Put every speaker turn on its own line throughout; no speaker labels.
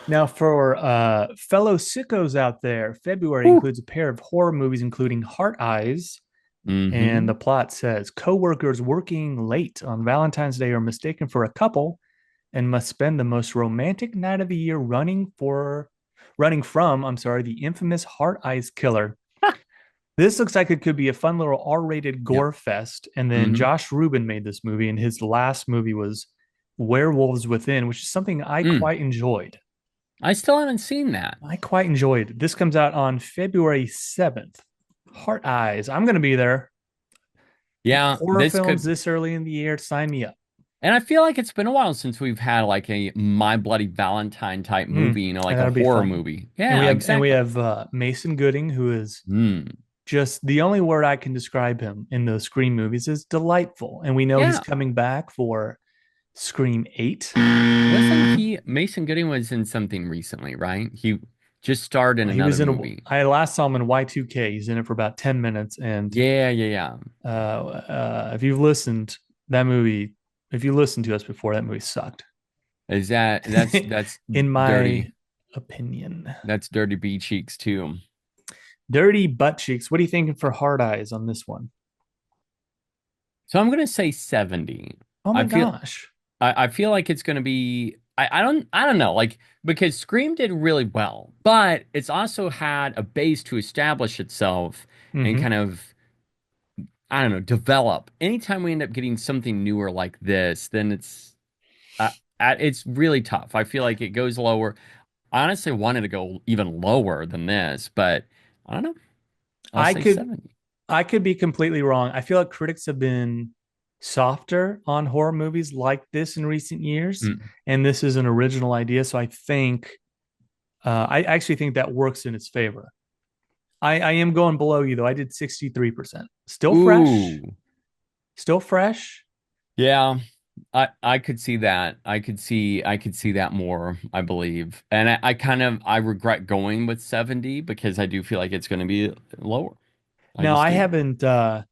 Now, for fellow sickos out there, February
Whew.
includes a pair of horror movies, including Heart Eyes. And the
Mm-hmm.
plot says coworkers working late on Valentine's Day are mistaken for a couple and must spend the most romantic night of the year running from, I'm sorry, the infamous Heart Eyes killer. This looks like it could be a fun little R-rated
Yep.
gore fest. And then
Mm-hmm.
Josh Rubin made this movie, and his last movie was Werewolves Within, which is something I
Mm.
quite enjoyed.
I still haven't seen that.
I quite enjoyed. This comes out on February 7th. Heart Eyes. I'm going to be there.
Yeah,
Horror
this
films
could,
this early in the year, sign me up.
and I feel like it's been a while since we've had like a My Bloody Valentine type movie,
And
like a
that'll be
horror
fun.
movie.
And we
Yeah,
have
exactly.
Mason Gooding, who is
Mm.
just the only word I can describe him in those Scream movies is delightful. And we know he's
Yeah.
coming back for Scream 8.
Wasn't he Mason Gooding was in something recently, right? He just starred in
He
another
was in
movie.
I last saw him in Y2K. He's in it for about 10 minutes. And
Yeah, yeah, yeah.
if you've listened, that movie, if you listened to us before, that movie sucked.
Is that's
In my
dirty.
opinion.
That's dirty B cheeks too.
Dirty butt cheeks. What are you thinking for hard eyes on this one?
So I'm gonna say 70.
Oh my
I feel
gosh.
I feel like it's gonna be I don't know, like because Scream did really well, but it's also had a base to establish itself and
Mm-hmm.
kind of I don't know, develop. Anytime we end up getting something newer like this, then uh, it's really tough. I feel like it goes lower. I honestly wanted to go even lower than this, but I don't know. I'll
I
say
could
70.
I could be completely wrong. I feel like critics have been softer on horror movies like this in recent years,
Mm.
and this is an original idea. So I actually think that works in its favor. I am going below you though. I did 63%.
Ooh.
Still fresh.
Yeah. I could see that. I could see that more, I believe. And I kind of I regret going with 70 because I do feel like it's going to be lower. I
Now
just do.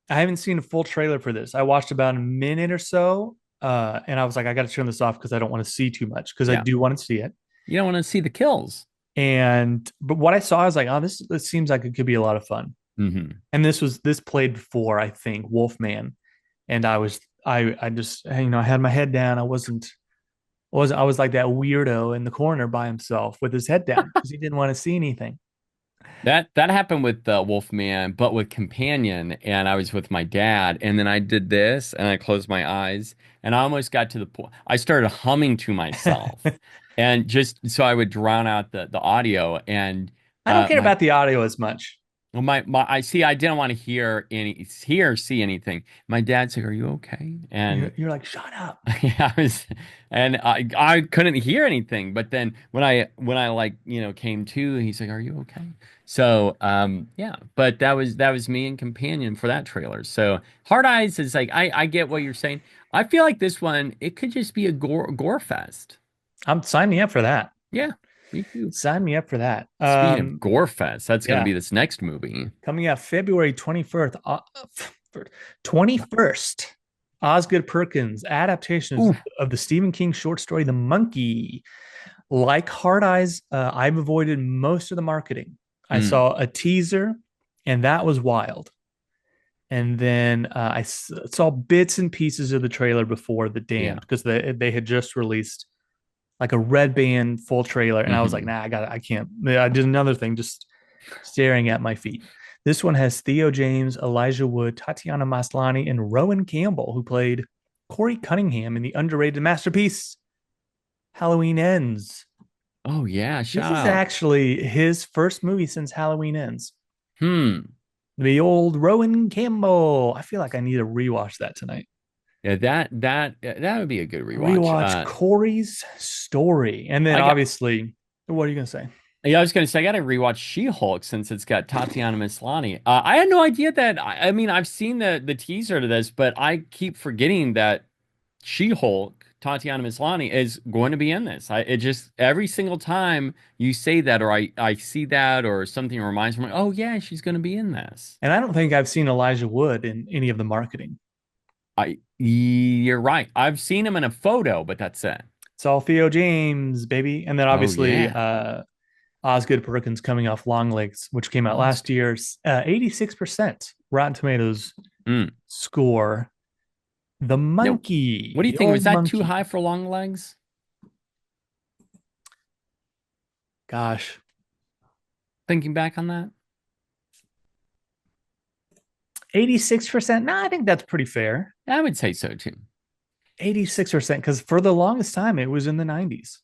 I haven't seen a full trailer for this. I watched about a minute or so, and I was like, I got to turn this off because I don't want to see too much because I
Yeah.
do want to see it.
You don't want to see the kills.
And but what I saw, I was like, oh, this seems like it could be a lot of fun.
Hmm.
And this played before, I think, Wolfman, and I just I had my head down. I was like that weirdo in the corner by himself with his head down because he didn't want to see anything.
That happened with Wolfman, but with Companion, and I was with my dad, and then I did this, and I closed my eyes, and I almost got to the point. I started humming to myself, and just so I would drown out the audio. And
I don't care
my
about the audio as much.
well, my I see. I didn't want to hear or see anything. My dad said, "Are you okay?" And
You're like, shut up.
yeah, I was, and I couldn't hear anything. But then when I like came to, he's like, "Are you okay?" So yeah. But that was me and Companion for that trailer. So Hard Eyes is like I get what you're saying. I feel like this one it could just be a gore fest.
I'm sign me up for that.
Yeah, me too.
Sign me up for that.
Speaking of gore fest, that's gonna
Yeah,
be this next movie.
coming out February 21st. 21st. Osgood Perkins adaptation
Ooh.
of the Stephen King short story The Monkey. Like Hard Eyes, I've avoided most of the marketing. I
Mm,
saw a teaser, and that was wild. And then saw bits and pieces of the trailer before The
yeah.
Damned because they had just released like a red band full trailer, and I was like,
Hmm.
nah, I can't. I did another thing, just staring at my feet. This one has Theo James, Elijah Wood, Tatiana Maslany, and Rowan Campbell, who played Corey Cunningham in the underrated masterpiece Halloween Ends.
Oh yeah,
This
shout
is
out.
actually his first movie since Halloween Ends.
Hmm.
The old Rowan Campbell. I feel like I need to rewatch that tonight.
Yeah, that would be a good rewatch.
Rewatch Corey's story. And then
I got
obviously, what are you going to say?
yeah, I was gonna say I gotta rewatch She-Hulk since it's got Tatiana Maslany. I had no idea that I mean I've seen the teaser to this, but I keep forgetting that She-Hulk, Tatiana Maslany, is going to be in this. It just every single time you say that or I see that or something reminds me, like, oh yeah, she's gonna be in this.
And I don't think I've seen Elijah Wood in any of the marketing.
You're right. I've seen him in a photo, but that's it.
It's all Theo James, baby. And then
Oh
obviously
yeah.
Osgood Perkins coming off Long Legs, which came out last year. 86% Rotten Tomatoes
Mm.
score. The
No. What
monkey,
do you
the
think? Was
old
that too
monkey.
high for long legs?
Gosh,
Thinking back on that?
86%. No, I think that's pretty fair.
I would say so too.
86%, because for the longest time it was in the 90s.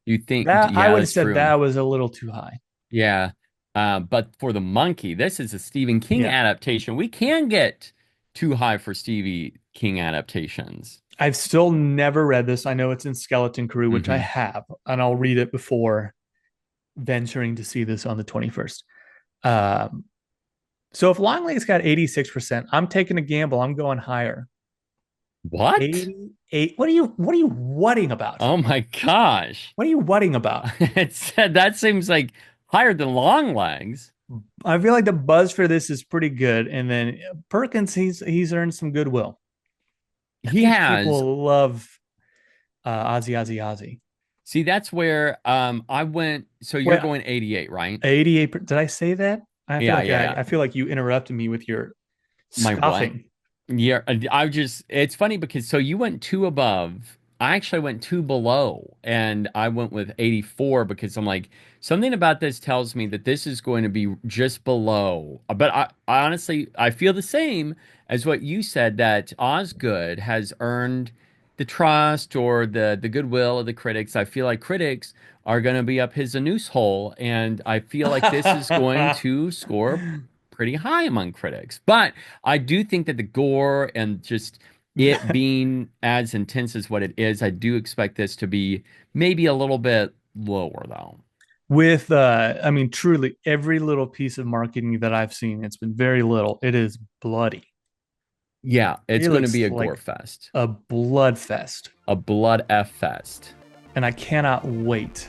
You think,
That I
yeah,
would have
that's
said
true.
that was a little too high.
Yeah. But for the monkey, this is a Stephen King
Yeah.
adaptation. We can get too high for Stevie King adaptations.
I've still never read this. I know it's in Skeleton Crew, which I
Hmm.
have, and I'll read it before venturing to see this on the 21st. Um, so if Longleg's got 86%, I'm taking a gamble. I'm going higher.
What?
88. What are you whatting about?
Oh my gosh.
What are you whatting about?
That seems like higher than long legs.
I feel like the buzz for this is pretty good. And then Perkins, he's earned some goodwill. I
He
think
has.
people love Ozzy Ozzy Ozzy.
See, that's where I went. So you're
Wait,
going 88, right?
88. Did I say that? I feel
Yeah,
like
yeah,
I,
yeah.
I feel like you interrupted me with your
My what?
scoffing.
Yeah, I just, it's funny because so you went two above. I actually went two below and I went with 84 because I'm like, something about this tells me that this is going to be just below. But I honestly, I feel the same as what you said that Osgood has earned the trust or the goodwill of the critics. I feel like critics are going to be up his noose hole, and I feel like this is going to score pretty high among critics. But I do think that the gore and just it being as intense as what it is, I do expect this to be maybe a little bit lower though.
With I mean, truly every little piece of marketing that I've seen, it's been very little. It is bloody.
Yeah, it's
It
going to
looks
be a gore
like
fest,
a blood fest.
a blood F fest.
And I cannot wait